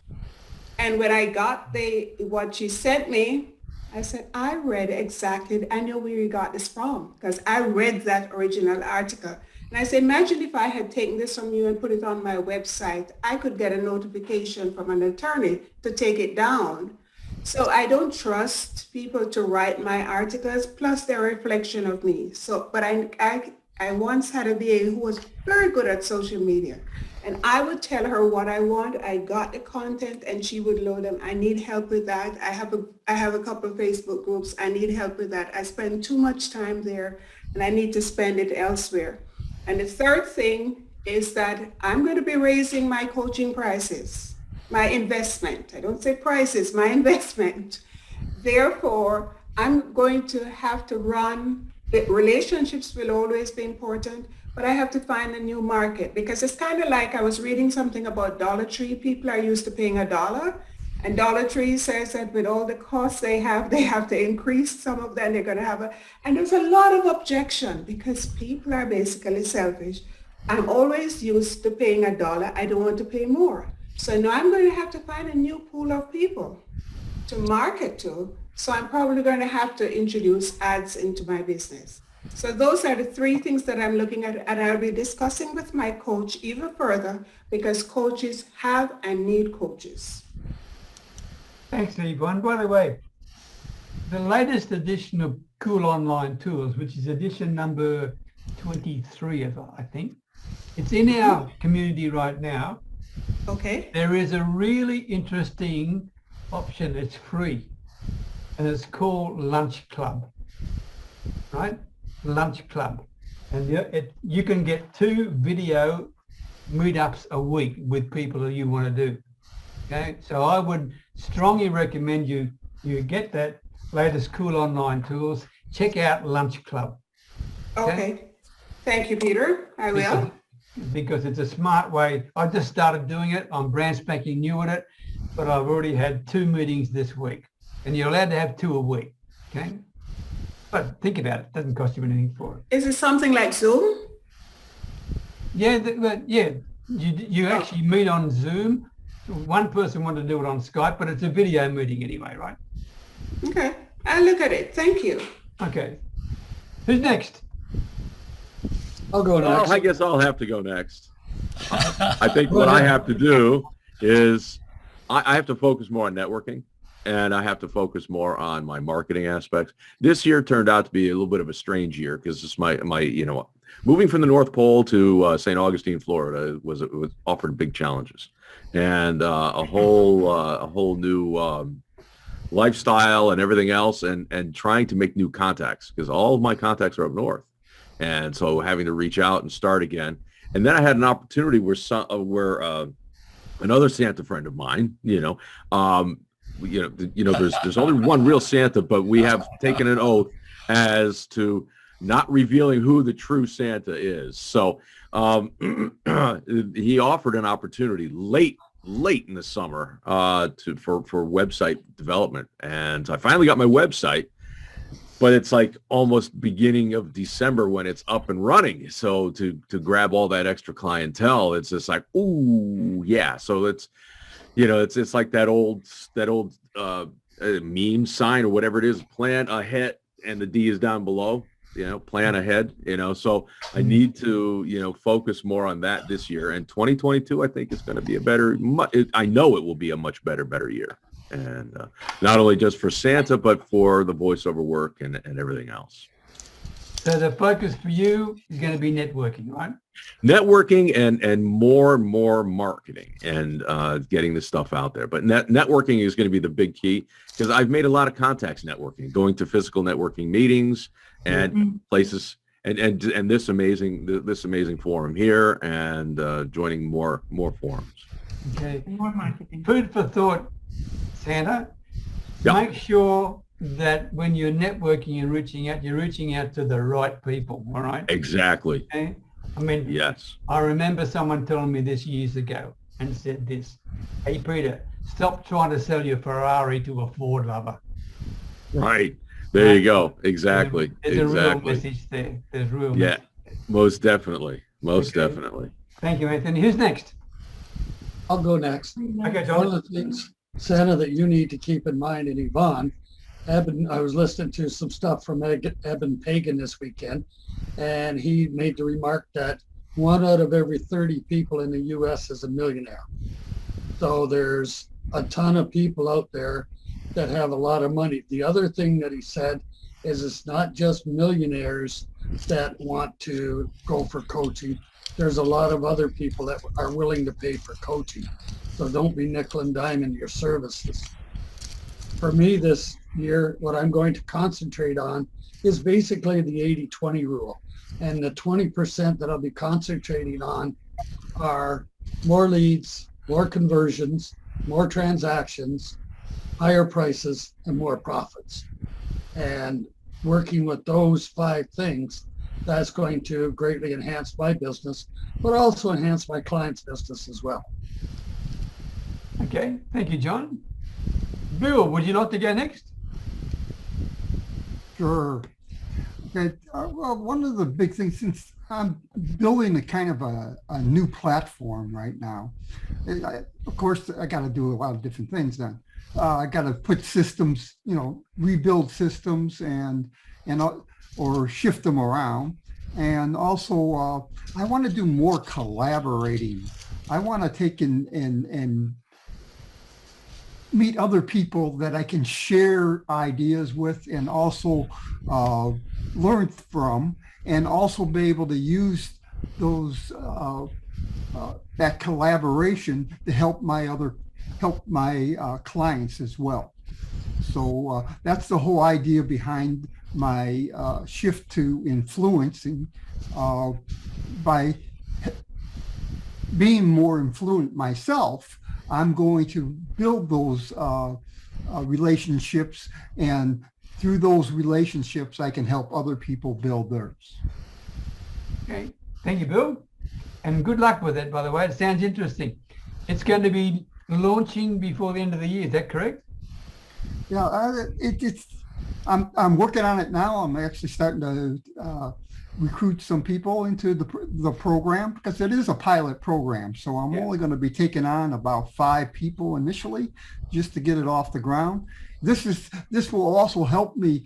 And when I got what she sent me, I said, I read exactly, I know where you got this from because I read that original article. And I said, imagine if I had taken this from you and put it on my website, I could get a notification from an attorney to take it down. So I don't trust people to write my articles, plus they're a reflection of me. So, but I once had a VA who was very good at social media. And I would tell her what I want. I got the content and she would load them. I need help with that. I have a couple of Facebook groups. I need help with that. I spend too much time there and I need to spend it elsewhere. And the third thing is that I'm going to be raising my coaching prices, my investment. I don't say prices, my investment. Therefore, I'm going to have to run, the relationships will always be important, but I have to find a new market because it's kind of like I was reading something about Dollar Tree. People are used to paying $1, and Dollar Tree says that with all the costs they have to increase some of them. They're going to have and there's a lot of objection because people are basically selfish. I'm always used to paying $1. I don't want to pay more. So now I'm going to have to find a new pool of people to market to. So I'm probably going to have to introduce ads into my business. So those are the three things that I'm looking at, and I'll be discussing with my coach even further because coaches have and need coaches. Thanks, Yvonne. By the way, the latest edition of Cool Online Tools, which is edition number 23, I think, it's in our community right now. Okay. There is a really interesting option. It's free, and it's called Lunch Club, right? Lunch Club, and you can get 2 video meetups a week with people that you want to do. Okay, so I would strongly recommend you get that latest Cool Online Tools. Check out Lunch Club. Okay. Thank you, Peter. I will. Because it's a smart way. I just started doing it. I'm brand spanking new at it, but I've already had 2 meetings this week, and you're allowed to have 2 a week. Okay. But think about it. It doesn't cost you anything for it. Is it something like Zoom? Yeah, you actually meet on Zoom. One person wanted to do it on Skype, but it's a video meeting anyway, right? Okay. I'll look at it. Thank you. Okay. Who's next? I'll go next. Well, I guess I'll have to go next. I think what I have to do is I have to focus more on networking. And I have to focus more on my marketing aspects. This year turned out to be a little bit of a strange year because it's my moving from the North Pole to St. Augustine, Florida was offered big challenges, and a whole new lifestyle and everything else, and trying to make new contacts because all of my contacts are up north, and so having to reach out and start again. And then I had an opportunity where another Santa friend of mine, there's only one real Santa, but we have taken an oath as to not revealing who the true Santa is. So he offered an opportunity late in the summer for website development, and I finally got my website. but it's like almost beginning of December when it's up and running. So to grab all that extra clientele, it's just like, ooh, yeah. So it's, it's like that old meme sign or whatever it is, plan ahead, and the D is down below, plan ahead, so I need to, focus more on that this year. And 2022, I think is going to be I know it will be a much better year. And not only just for Santa, but for the voiceover work and everything else. So the focus for you is going to be networking, right? Networking and more marketing and getting the stuff out there. But networking is going to be the big key, because I've made a lot of contacts networking, going to physical networking meetings and places, and this amazing forum here, and joining more forums. Okay. More marketing. Food for thought, Santa. Yep. Make sure that when you're networking and you're reaching out to the right people, all right? Exactly. Okay? I mean, yes. I remember someone telling me this years ago and said this, "Hey, Peter, stop trying to sell your Ferrari to a Ford lover." Right. There you go. Exactly. There's a real message there. There's real message. Most definitely. Most definitely. Thank you, Anthony. Who's next? I'll go next. Okay, John. One of the things, Santa, that you need to keep in mind, and Yvonne, I was listening to some stuff from Eben Pagan this weekend, and he made the remark that 1 out of every 30 people in the U.S. is a millionaire. So there's a ton of people out there that have a lot of money. The other thing that he said is it's not just millionaires that want to go for coaching. There's a lot of other people that are willing to pay for coaching. So don't be nickel and diming your services. For me this year, what I'm going to concentrate on is basically the 80-20 rule. And the 20% that I'll be concentrating on are more leads, more conversions, more transactions, higher prices, and more profits. And working with those 5 things, that's going to greatly enhance my business, but also enhance my clients' business as well. Okay, thank you, John. Bill, would you like to go next? Sure. Okay. Well, one of the big things, since I'm building a kind of a new platform right now, of course, I got to do a lot of different things then. I got to put systems, rebuild systems or shift them around. And also, I want to do more collaborating. I want to take and meet other people that I can share ideas with, and also learn from, and also be able to use those that collaboration to help my clients as well. So that's the whole idea behind my shift to influencing. By being more influent myself, I'm going to build those relationships, and through those relationships, I can help other people build theirs. Okay, thank you, Bill. And good luck with it, by the way. It sounds interesting. It's going to be launching before the end of the year. Is that correct? Yeah, I'm working on it now. I'm actually starting to recruit some people into the program, because it is a pilot program. So I'm only going to be taking on about 5 people initially, just to get it off the ground. This will also help me.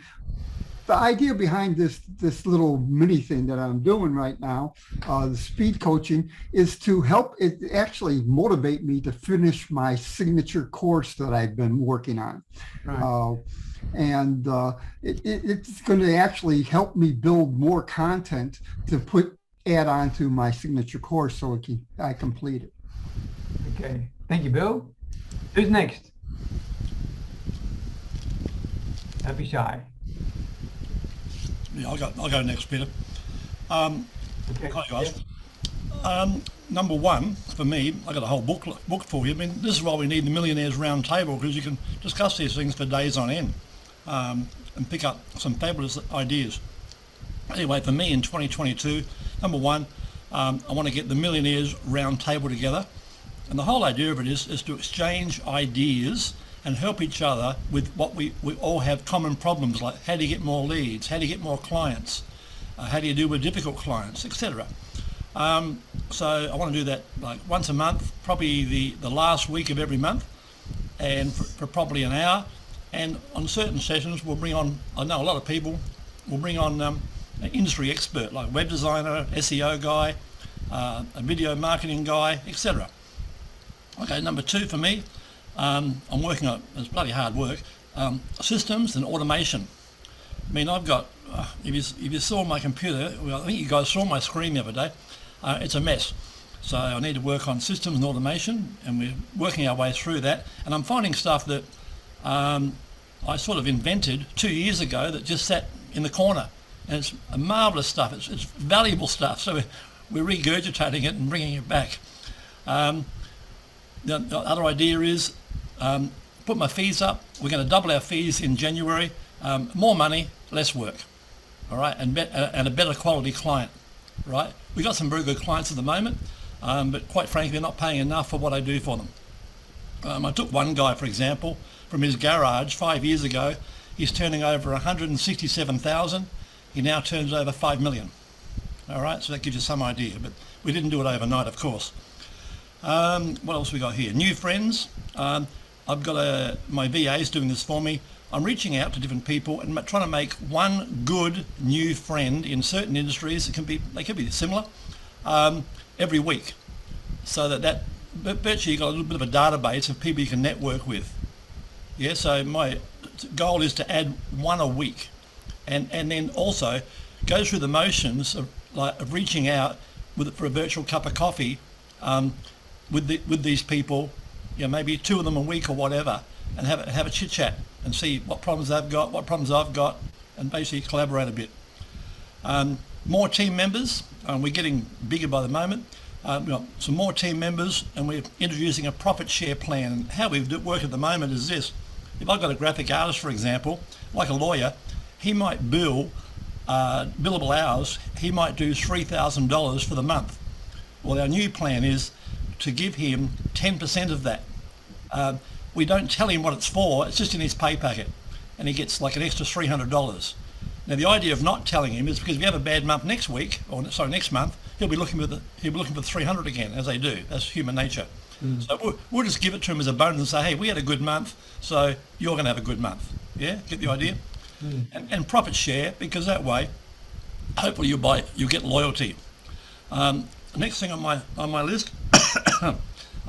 The idea behind this little mini thing that I'm doing right now, the speed coaching, is to help it actually motivate me to finish my signature course that I've been working on. Right. It's going to actually help me build more content to add on to my signature course, so I complete it. Okay, thank you, Bill. Who's next? Don't be shy. Yeah, I'll go next, Peter. Okay. Hi, guys. Number 1 for me, I got a whole book for you. I mean, this is why we need the Millionaires Round Table, because you can discuss these things for days on end, and pick up some fabulous ideas. Anyway, for me in 2022, number 1, I want to get the Millionaires Round Table together, and the whole idea of it is to exchange ideas and help each other with what we all have common problems, like how do you get more leads, how do you get more clients, how do you deal with difficult clients, etc. So I want to do that like once a month, probably the last week of every month, and for probably an hour. And on certain sessions we'll bring on, I know a lot of people, we'll bring on an industry expert like web designer, SEO guy, a video marketing guy, etc. Okay, number 2 for me, I'm working on, it's bloody hard work, systems and automation. I mean, I've got, if you saw my computer, well, I think you guys saw my screen the other day, it's a mess. So I need to work on systems and automation, and we're working our way through that. And I'm finding stuff that I sort of invented 2 years ago that just sat in the corner. And it's marvellous stuff, it's valuable stuff. So we're regurgitating it and bringing it back. The other idea is put my fees up. We're going to double our fees in January. More money, less work. All right, and a better quality client. Right, we've got some very good clients at the moment, but quite frankly, they're not paying enough for what I do for them. I took one guy, for example, from his garage 5 years ago. He's turning over 167,000. He now turns over 5 million. All right, so that gives you some idea, but we didn't do it overnight, of course. What else we got here? New friends. I've got my VA's doing this for me. I'm reaching out to different people and trying to make one good new friend in certain industries. They could be similar every week, so that virtually you've got a little bit of a database of people you can network with. Yeah. So my goal is to add one a week, and then also go through the motions of reaching out for a virtual cup of coffee with these people. Maybe 2 of them a week or whatever, and have a chit chat and see what problems they've got, what problems I've got, and basically collaborate a bit. More team members. We're getting bigger by the moment. Some more team members, and we're introducing a profit share plan. And how we work at the moment is this: if I've got a graphic artist, for example, like a lawyer, he might bill billable hours. He might do $3,000 for the month. Well, our new plan is to give him 10% of that. We don't tell him what it's for, it's just in his pay packet, and he gets like an extra $300. Now the idea of not telling him is because if we have a bad month next month, he'll be looking for 300 again, as they do. That's human nature. So we'll just give it to him as a bonus and say, hey, we had a good month, so you're going to have a good month. Yeah, get the idea? And profit share, because that way, hopefully you get loyalty. The next thing on my list,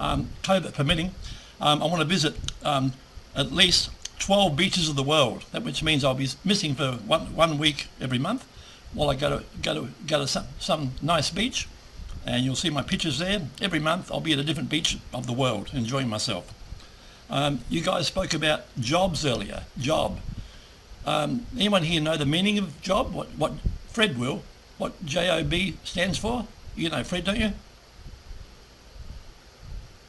COVID permitting, I want to visit at least 12 beaches of the world, which means I'll be missing for one week every month while I go to some nice beach, and you'll see my pictures there. Every month I'll be at a different beach of the world enjoying myself. You guys spoke about jobs earlier. Job. Anyone here know the meaning of job? What Fred will? What JOB stands for? You know Fred, don't you?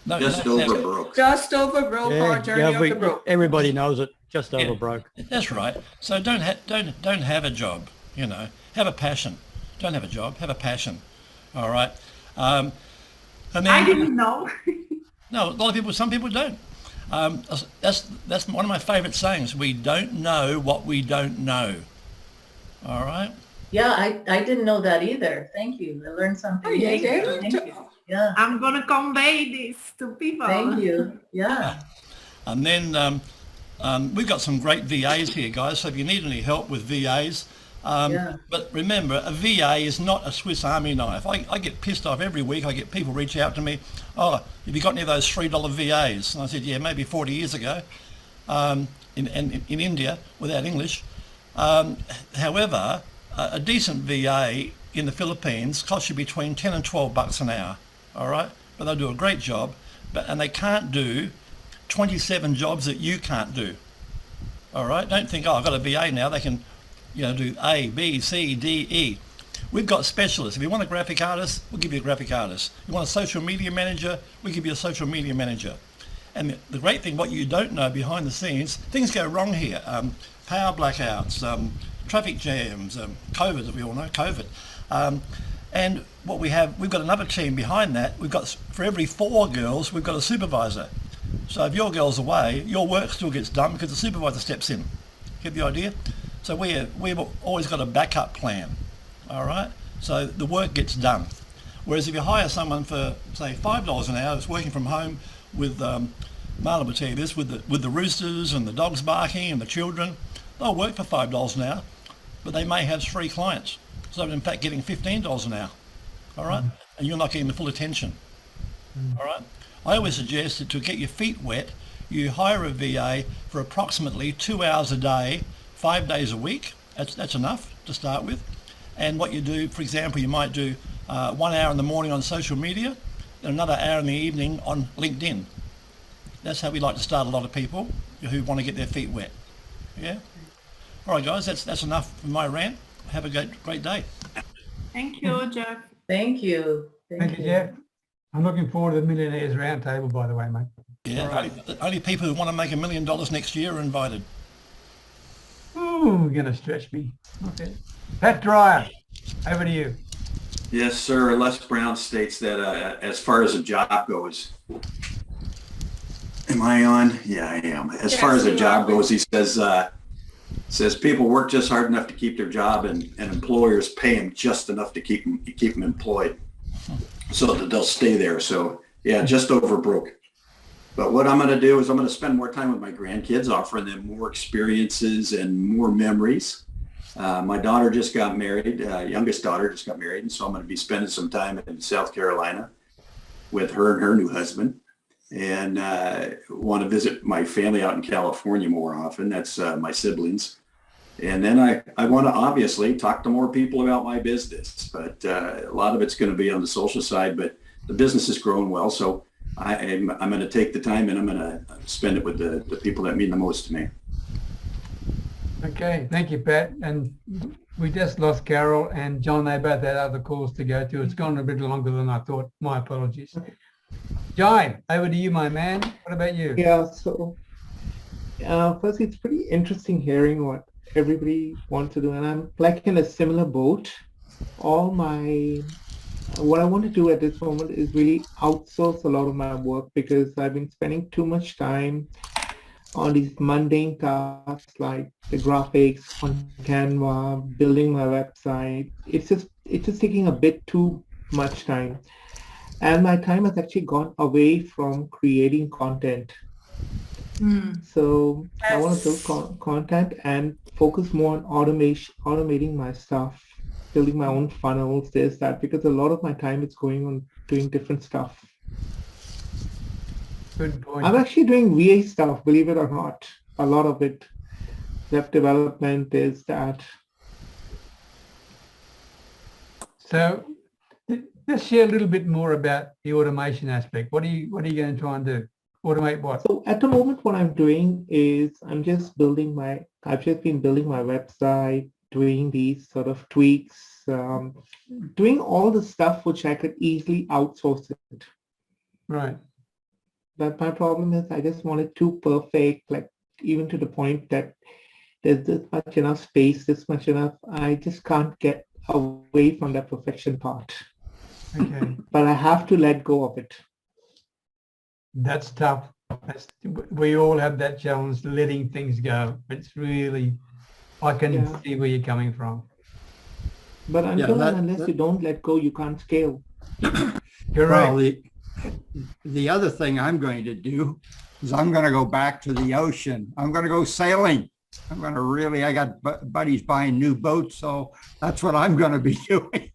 No, just over broke. Just over broke, or journey over broke. Everybody knows it. Just over broke. That's right. So don't have a job. Have a passion. Don't have a job. Have a passion. All right. And then, I didn't know. No, a lot of people. Some people don't. That's one of my favourite sayings. We don't know what we don't know. All right. Yeah, I didn't know that either. Thank you. I learned something. Oh, Thank you. Yeah. I'm going to convey this to people. Thank you. Yeah. And then we've got some great VAs here, guys. So if you need any help with VAs, but remember, a VA is not a Swiss Army knife. I get pissed off every week. I get people reach out to me. Oh, have you got any of those $3 VAs? And I said, yeah, maybe 40 years ago in India without English. However, a decent VA in the Philippines costs you between 10 and 12 bucks an hour. All right, but they'll do a great job, and they can't do 27 jobs that you can't do. All right, don't think, oh, I've got a VA now, they can do A, B, C, D, E. We've got specialists. If you want a graphic artist, we'll give you a graphic artist. You want a social media manager, we give you a social media manager. And the great thing, what you don't know behind the scenes, things go wrong here. Power blackouts, traffic jams, COVID, as we all know, COVID. And what we've got another team behind that. We've got, for every 4 girls, we've got a supervisor. So if your girl's away, your work still gets done because the supervisor steps in. Get the idea? So we've always got a backup plan, all right? So the work gets done. Whereas if you hire someone for, say, $5 an hour that's working from home with, Marlon will tell you this, with the roosters and the dogs barking and the children, they'll work for $5 an hour, but they may have 3 clients. So in fact getting $15 an hour, all right? And you're not getting the full attention, all right? I always suggest that to get your feet wet, you hire a VA for approximately 2 hours a day, 5 days a week. That's enough to start with. And what you do, for example, you might do 1 hour in the morning on social media and another hour in the evening on LinkedIn. That's how we like to start a lot of people who want to get their feet wet. Yeah? All right, guys, that's enough for my rant. Have a great day. Thank you, Jeff. Thank you. Thank you, Jeff. I'm looking forward to the Millionaires Roundtable, by the way, mate. Yeah, Right. only people who want to make $1 million next year are invited. Ooh, you're going to stretch me. Okay. Pat Dryer, over to you. Yes, sir. Les Brown states that as far as a job goes, am I on? Yeah, I am. As far as a job goes, he says people work just hard enough to keep their job, and employers pay them just enough to keep them employed, so that they'll stay there. So yeah, just over broke. But what I'm going to do is I'm going to spend more time with my grandkids, offering them more experiences and more memories. My daughter just got married, youngest daughter just got married, and so I'm going to be spending some time in South Carolina with her and her new husband, and want to visit my family out in California more often. That's my siblings. And then I want to obviously talk to more people about my business, but a lot of it's going to be on the social side, but the business is growing well. So I'm going to take the time and I'm going to spend it with the people that mean the most to me. Okay, thank you, Pat. And we just lost Carol and John. They both had other calls to go to. It's gone a bit longer than I thought. My apologies. John, over to you, my man. What about you? Yeah, so first, it's pretty interesting hearing what everybody wants to do, and I'm like in a similar boat. What I want to do at this moment is really outsource a lot of my work, because I've been spending too much time on these mundane tasks like the graphics on Canva, building my website. It's just taking a bit too much time. And my time has actually gone away from creating content. So I want to build content and focus more on automating my stuff, building my own funnels, this, that, because a lot of my time is going on doing different stuff. Good point. I'm actually doing VA stuff, believe it or not. A lot of it, web development, is that. So let's share a little bit more about the automation aspect. What are you going to try and do? Automate what? So at the moment, what I'm doing is I've just been building my website, doing these sort of tweaks, doing all the stuff which I could easily outsource it. Right. But my problem is I just want it too perfect, like even to the point that there's this much enough space, this much enough. I just can't get away from that perfection part. Okay. But I have to let go of it. That's tough. We all have that challenge, letting things go. It's really, I can see where you're coming from. But unless you don't let go, you can't scale. Correct. Well, the other thing I'm going to do is I'm going to go back to the ocean. I'm going to go sailing. I got buddies buying new boats, so that's what I'm going to be doing.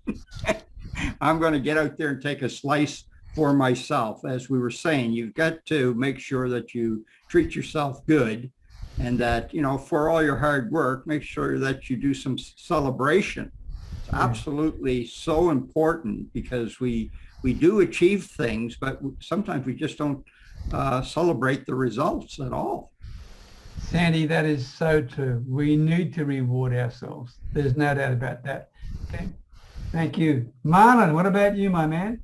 I'm going to get out there and take a slice for myself. As we were saying, you've got to make sure that you treat yourself good, and that, for all your hard work, make sure that you do some celebration. It's absolutely so important, because we do achieve things, but sometimes we just don't celebrate the results at all. Sandy, that is so true. We need to reward ourselves. There's no doubt about that. Okay. Thank you. Marlon, what about you, my man?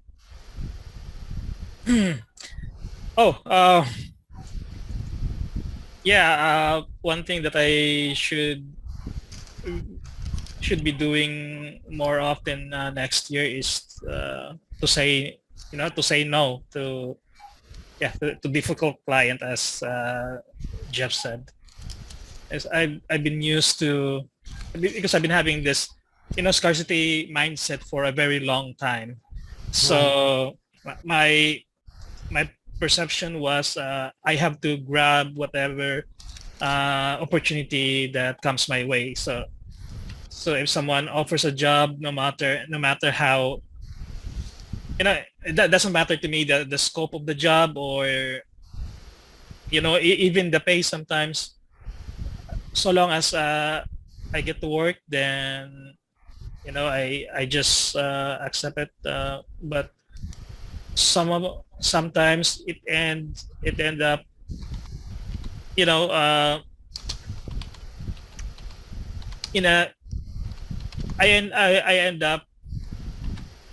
One thing that I should be doing more often next year is to say no to to difficult client, as Jeff said. As I've been used to, because I've been having this, scarcity mindset for a very long time. So my perception was I have to grab whatever opportunity that comes my way. So if someone offers a job, no matter how, it doesn't matter to me the scope of the job, or even the pay sometimes, so long as I get to work, then I just accept it. But sometimes it end up I end up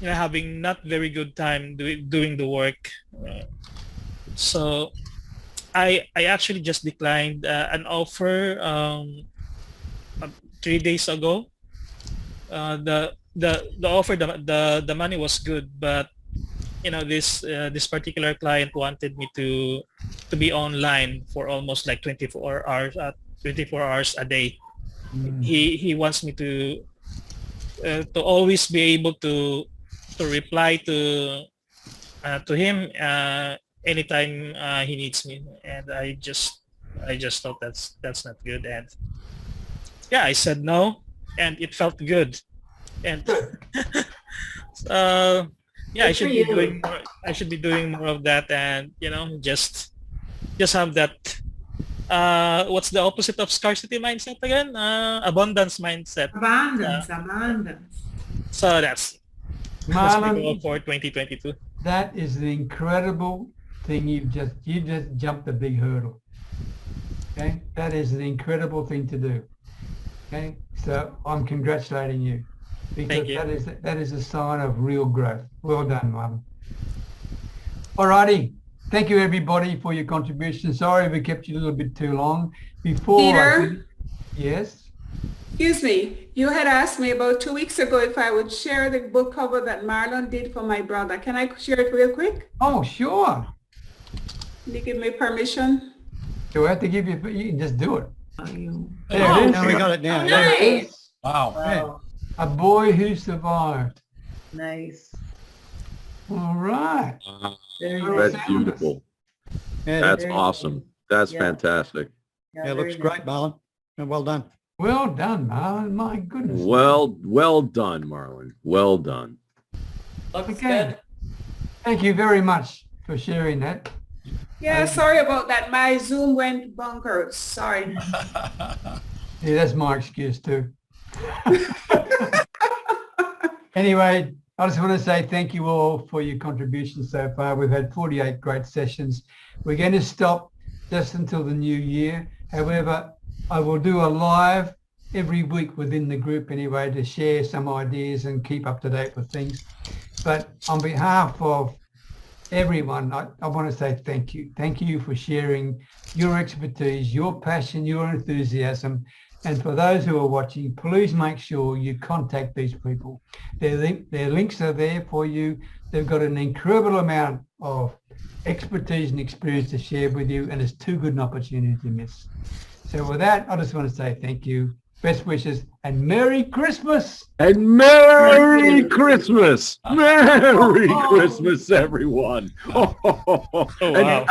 having not very good time doing the work. So I actually just declined an offer 3 days ago. The offer, the money was good, but this particular client wanted me to be online for almost like 24 hours a day. He wants me to always be able to reply to him anytime he needs me, and I just thought that's not good, and I said no, and it felt good, and I should be doing more. I should be doing more of that, and just have that. What's the opposite of scarcity mindset again? Abundance mindset. Abundance. So that's my goal for 2022. That is the incredible thing. You just jumped a big hurdle. Okay, that is an incredible thing to do. Okay, so I'm congratulating you, because Thank you. that is a sign of real growth. Well done, Marvin. All righty. Thank you, everybody, for your contribution. Sorry we kept you a little bit too long. Peter? Yes? Excuse me. You had asked me about 2 weeks ago if I would share the book cover that Marlon did for my brother. Can I share it real quick? Oh, sure. Can you give me permission? Do I have to give you, you can just do it. There Oh, it is. now we got it now. Oh, Yeah. nice. Wow. Wow. A boy who survived. Nice. All right. Very That's nice. beautiful. Yeah, That's very awesome. That's Yeah. fantastic. Yeah, yeah, looks very great, Marlon. And well done. Well done, Marlon. My goodness. Well done, Marlon. Well done. Looks Okay. good. Thank you very much for sharing that. Yeah, sorry about that. My Zoom went bonkers. Sorry. Yeah, that's my excuse too. Anyway, I just want to say thank you all for your contributions so far. We've had 48 great sessions. We're going to stop just until the new year. However, I will do a live every week within the group anyway to share some ideas and keep up to date with things. But on behalf of everyone, I want to say thank you. Thank you for sharing your expertise, your passion, your enthusiasm. And for those who are watching, please make sure you contact these people. Their links are there for you. They've got an incredible amount of expertise and experience to share with you, and it's too good an opportunity to miss. So with that, I just want to say thank you, best wishes, and Merry Christmas. And Merry Christmas. Merry Christmas, everyone. Oh, wow.